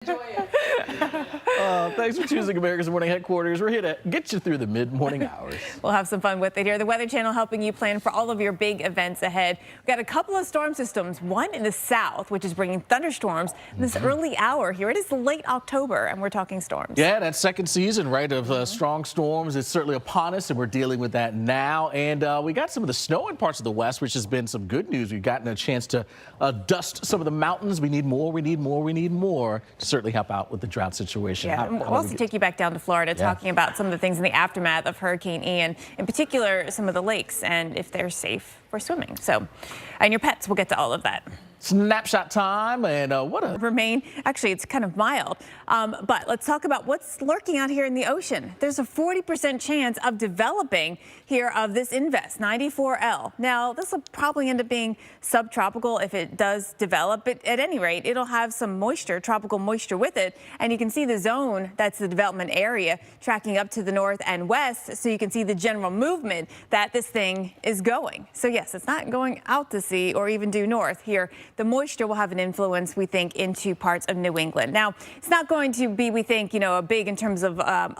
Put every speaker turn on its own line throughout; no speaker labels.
Enjoy it.
Thanks for choosing America's Morning Headquarters. We're here to get you through the mid-morning hours.
We'll have some fun with it here. The Weather Channel helping you plan for all of your big events ahead. We've got a couple of storm systems, one in the south, which is bringing thunderstorms in this early hour here. It is late October, and we're talking storms.
Yeah, that second season, right, of strong storms is certainly upon us, and we're dealing with that now. And we got some of the snow in parts of the west, which has been some good news. We've gotten a chance to dust some of the mountains. We need more, we need more, we need more to certainly help out with the drought situation.
Yeah, we'll also take you back down to Florida, talking about some of the things in the aftermath of Hurricane Ian, in particular some of the lakes and if they're safe for swimming. So, and your pets, we'll get to all of that.
Snapshot time, and
actually it's kind of mild, but let's talk about what's lurking out here in the ocean. There's a 40% chance of developing here of this invest 94L. Now this will probably end up being subtropical if it does develop, but at any rate it'll have some moisture, tropical moisture with it, and you can see the zone, that's the development area, tracking up to the north and west, so you can see the general movement that this thing is going. So yes, it's not going out to sea or even due north here. The moisture will have an influence, we think, into parts of New England. Now, it's not going to be, we think, a big in terms of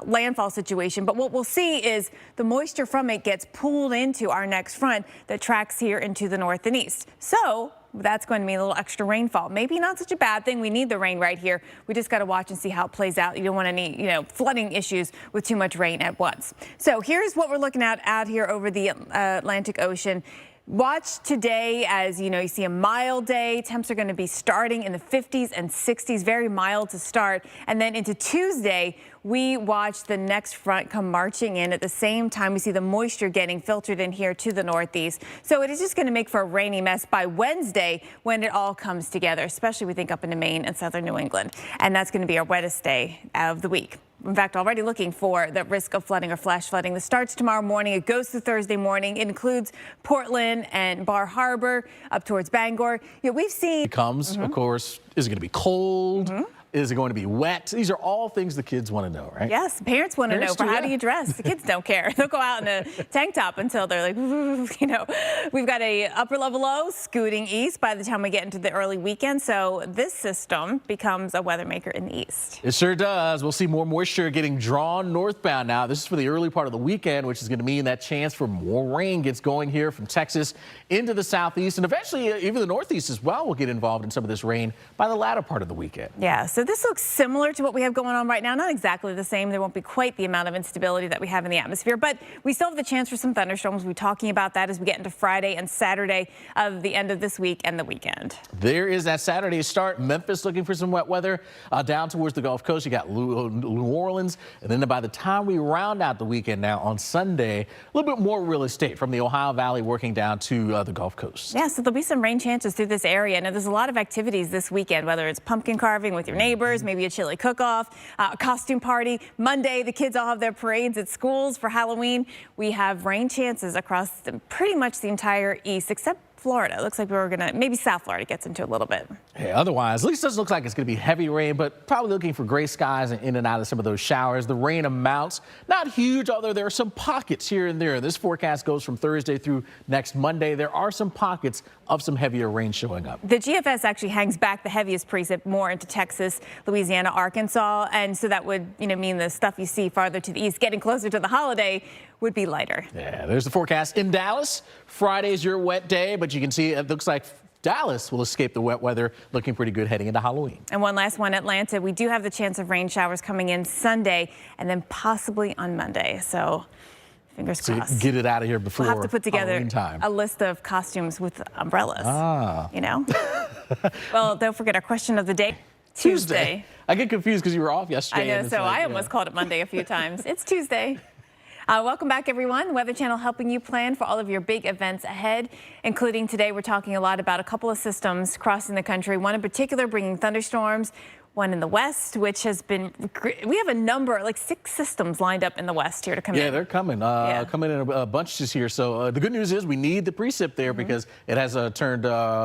landfall situation, but what we'll see is the moisture from it gets pulled into our next front that tracks here into the north and east. So that's going to mean a little extra rainfall. Maybe not such a bad thing. We need the rain right here. We just got to watch and see how it plays out. You don't want any, flooding issues with too much rain at once. So here's what we're looking at out here over the Atlantic Ocean. Watch today as, you see a mild day. Temps are going to be starting in the 50s and 60s, very mild to start. And then into Tuesday, we watch the next front come marching in. At the same time, we see the moisture getting filtered in here to the northeast. So it is just going to make for a rainy mess by Wednesday when it all comes together, especially we think up into Maine and southern New England. And that's going to be our wettest day of the week. In fact, already looking for the risk of flooding or flash flooding. This starts tomorrow morning. It goes to Thursday morning. It includes Portland and Bar Harbor up towards Bangor. We've seen
it comes, of course, is it going to be cold? Is it going to be wet? These are all things the kids want to know, right?
Yes, parents want to know. For how do you dress? The kids don't care. They'll go out in a tank top until they're like, We've got a upper level low scooting east by the time we get into the early weekend. So this system becomes a weather maker in the east.
It sure does. We'll see more moisture getting drawn northbound now. This is for the early part of the weekend, which is going to mean that chance for more rain gets going here from Texas into the southeast, and eventually even the northeast as well will get involved in some of this rain by the latter part of the weekend.
Yeah. So this looks similar to what we have going on right now. Not exactly the same. There won't be quite the amount of instability that we have in the atmosphere, but we still have the chance for some thunderstorms. We'll be talking about that as we get into Friday and Saturday of the end of this week and the weekend.
There is that Saturday start. Memphis looking for some wet weather down towards the Gulf Coast. You got New Orleans, and then by the time we round out the weekend now on Sunday, a little bit more real estate from the Ohio Valley working down to the Gulf Coast.
Yeah, so there'll be some rain chances through this area. Now, there's a lot of activities this weekend, whether it's pumpkin carving with your neighbors, maybe a chili cook-off, a costume party. Monday, the kids all have their parades at schools for Halloween. We have rain chances across pretty much the entire east, except Florida. It looks like we're going to, maybe South Florida gets into a little bit.
Hey, otherwise, at least it doesn't look like it's going to be heavy rain, but probably looking for gray skies and in and out of some of those showers. The rain amounts, not huge, although there are some pockets here and there. This forecast goes from Thursday through next Monday. There are some pockets of some heavier rain showing up.
The GFS actually hangs back the heaviest precip more into Texas, Louisiana, Arkansas, and so that would mean the stuff you see farther to the east, getting closer to the holiday, would be lighter.
Yeah, there's the forecast in Dallas. Friday's your wet day, but you can see it looks like Dallas will escape the wet weather, looking pretty good heading into Halloween.
And one last one, Atlanta. We do have the chance of rain showers coming in Sunday and then possibly on Monday. So fingers crossed.
So get it out of here before
we'll have to put together
time.
A list of costumes with umbrellas.
Ah.
Well, don't forget our question of the day. Tuesday.
I get confused because you were off yesterday.
I know, so I almost called it Monday a few times. It's Tuesday. Welcome back, everyone. Weather Channel helping you plan for all of your big events ahead, including today we're talking a lot about a couple of systems crossing the country, one in particular bringing thunderstorms, one in the west, which has been, we have a number, like 6 systems lined up in the west here to come in.
Yeah, they're coming, coming in a bunch this year. So the good news is we need the precip there because it has turned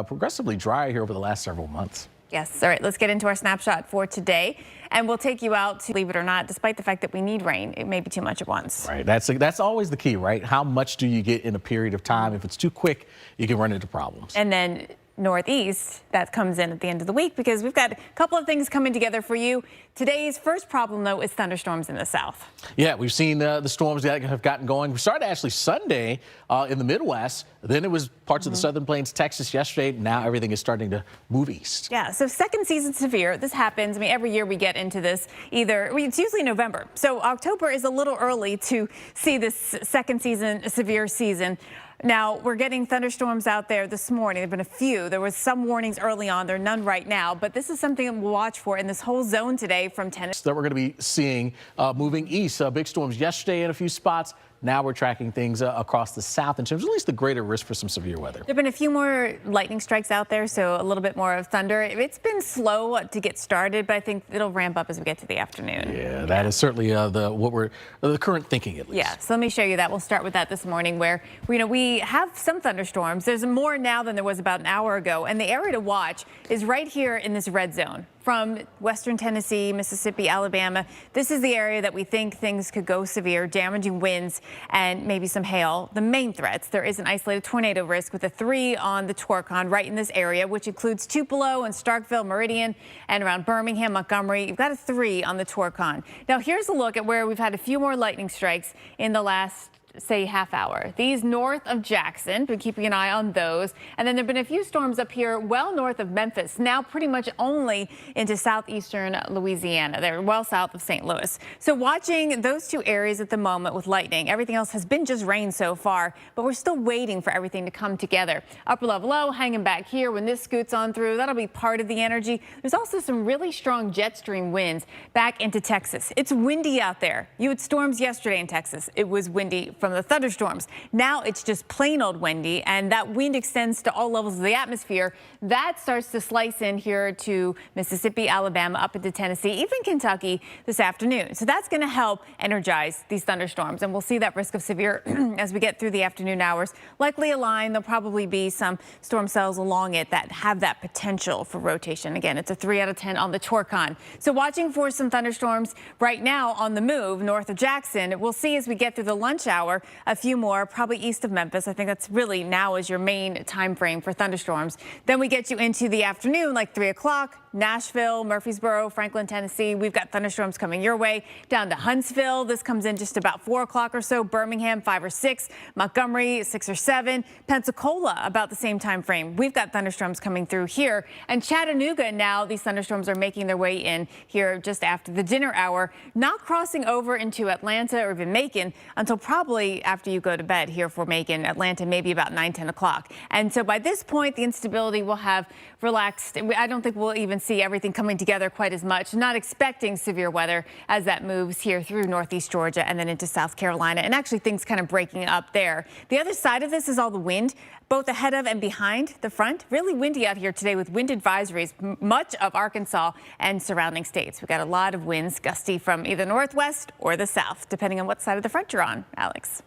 progressively dry here over the last several months.
Yes. All right, let's get into our snapshot for today. And we'll take you out to, believe it or not, despite the fact that we need rain, it may be too much at once.
Right. That's always the key, right? How much do you get in a period of time? If it's too quick, you can run into problems.
And then northeast that comes in at the end of the week, because we've got a couple of things coming together for you. Today's first problem, though, is thunderstorms in the south.
Yeah, we've seen the storms that have gotten going. We started actually Sunday in the Midwest. Then it was parts of the southern plains, Texas yesterday. Now everything is starting to move east.
Yeah, so second season severe. This happens. I mean, every year we get into this it's usually November. So October is a little early to see this second season severe season. Now, we're getting thunderstorms out there this morning. There have been a few. There was some warnings early on. There are none right now. But this is something that we'll watch for in this whole zone today from Tennessee.
That we're going to be seeing moving east. Big storms yesterday in a few spots. Now we're tracking things across the south in terms of at least the greater risk for some severe weather.
There have been a few more lightning strikes out there, so a little bit more of thunder. It's been slow to get started, but I think it'll ramp up as we get to the afternoon.
Yeah, that is certainly the current thinking, at least.
Yeah, so let me show you that. We'll start with that this morning, where we have some thunderstorms. There's more now than there was about an hour ago, and the area to watch is right here in this red zone. From western Tennessee, Mississippi, Alabama, this is the area that we think things could go severe, damaging winds and maybe some hail. The main threats: there is an isolated tornado risk with a 3 on the Torcon right in this area, which includes Tupelo and Starkville, Meridian, and around Birmingham, Montgomery. You've got a 3 on the Torcon. Now here's a look at where we've had a few more lightning strikes in the last, say, half hour. These north of Jackson, been keeping an eye on those. And then there have been a few storms up here well north of Memphis, now pretty much only into southeastern Louisiana. They're well south of St. Louis. So watching those two areas at the moment with lightning. Everything else has been just rain so far, but we're still waiting for everything to come together. Upper level low hanging back here. When this scoots on through, that'll be part of the energy. There's also some really strong jet stream winds back into Texas. It's windy out there. You had storms yesterday in Texas. It was windy from the thunderstorms. Now it's just plain old windy, and that wind extends to all levels of the atmosphere. That starts to slice in here to Mississippi, Alabama, up into Tennessee, even Kentucky this afternoon. So that's going to help energize these thunderstorms, and we'll see that risk of severe as we get through the afternoon hours. Likely a line. There'll probably be some storm cells along it that have that potential for rotation. Again, it's a 3 out of 10 on the Torcon. So watching for some thunderstorms right now on the move north of Jackson. We'll see as we get through the lunch hour a few more, probably east of Memphis. I think that's really now is your main time frame for thunderstorms. Then we get you into the afternoon, like 3 o'clock. Nashville, Murfreesboro, Franklin, Tennessee. We've got thunderstorms coming your way. Down to Huntsville. This comes in just about 4 o'clock or so. Birmingham, 5 or 6. Montgomery, 6 or 7. Pensacola, about the same time frame. We've got thunderstorms coming through here. And Chattanooga, now these thunderstorms are making their way in here just after the dinner hour, not crossing over into Atlanta or even Macon until probably after you go to bed here for Macon, Atlanta, maybe about 9, 10 o'clock. And so by this point, the instability will have relaxed. I don't think we'll even see everything coming together quite as much. Not expecting severe weather as that moves here through northeast Georgia and then into South Carolina, and actually things kind of breaking up there. The other side of this is all the wind, both ahead of and behind the front. Really windy out here today with wind advisories, much of Arkansas and surrounding states. We've got a lot of winds, gusty from either northwest or the south, depending on what side of the front you're on. Alex.